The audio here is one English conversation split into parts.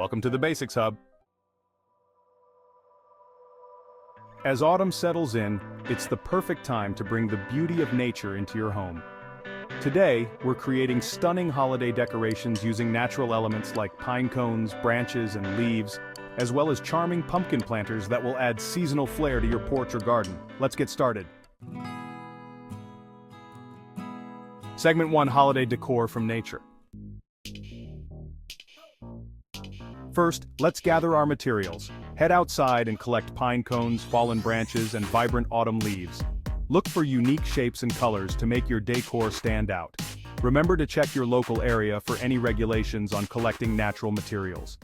Welcome to the Basics Hub. As autumn settles in, it's the perfect time to bring the beauty of nature into your home. Today, we're creating stunning holiday decorations using natural elements like pine cones, branches, and leaves, as well as charming pumpkin planters that will add seasonal flair to your porch or garden. Let's get started. Segment 1: Holiday Decor from Nature. First, let's gather our materials. Head outside and collect pine cones, fallen branches, and vibrant autumn leaves. Look for unique shapes and colors to make your decor stand out. Remember to check your local area for any regulations on collecting natural materials.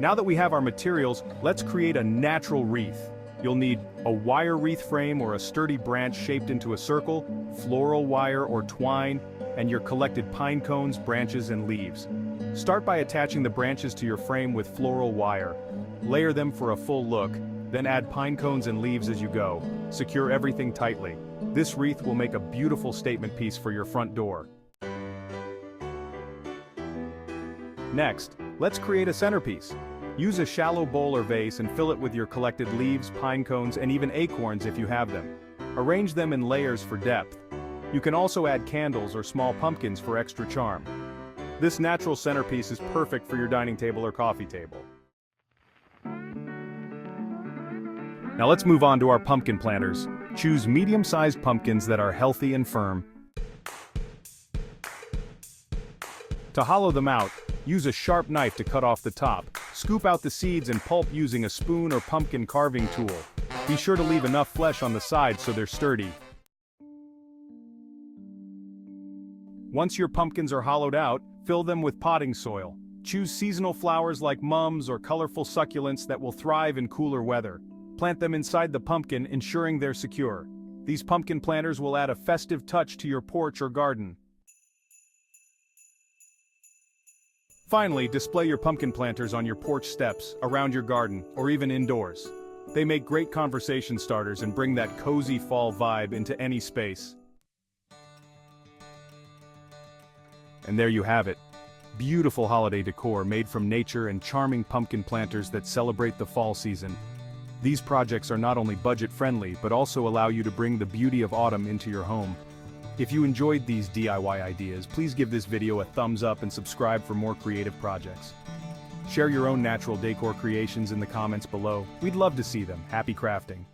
Now that we have our materials, let's create a natural wreath. You'll need a wire wreath frame or a sturdy branch shaped into a circle, floral wire or twine, and your collected pine cones, branches, and leaves. Start by attaching the branches to your frame with floral wire. Layer them for a full look, then add pine cones and leaves as you go. Secure everything tightly. This wreath will make a beautiful statement piece for your front door. Next, let's create a centerpiece. Use a shallow bowl or vase and fill it with your collected leaves, pine cones, and even acorns if you have them. Arrange them in layers for depth. You can also add candles or small pumpkins for extra charm. This natural centerpiece is perfect for your dining table or coffee table. Now let's move on to our pumpkin planters. Choose medium-sized pumpkins that are healthy and firm. To hollow them out, use a sharp knife to cut off the top. Scoop out the seeds and pulp using a spoon or pumpkin carving tool. Be sure to leave enough flesh on the sides so they're sturdy. Once your pumpkins are hollowed out, fill them with potting soil. Choose seasonal flowers like mums or colorful succulents that will thrive in cooler weather. Plant them inside the pumpkin, ensuring they're secure. These pumpkin planters will add a festive touch to your porch or garden. Finally, display your pumpkin planters on your porch steps, around your garden, or even indoors. They make great conversation starters and bring that cozy fall vibe into any space. And there you have it. Beautiful holiday decor made from nature and charming pumpkin planters that celebrate the fall season. These projects are not only budget-friendly, but also allow you to bring the beauty of autumn into your home. If you enjoyed these DIY ideas, please give this video a thumbs up and subscribe for more creative projects. Share your own natural decor creations in the comments below. We'd love to see them. Happy crafting!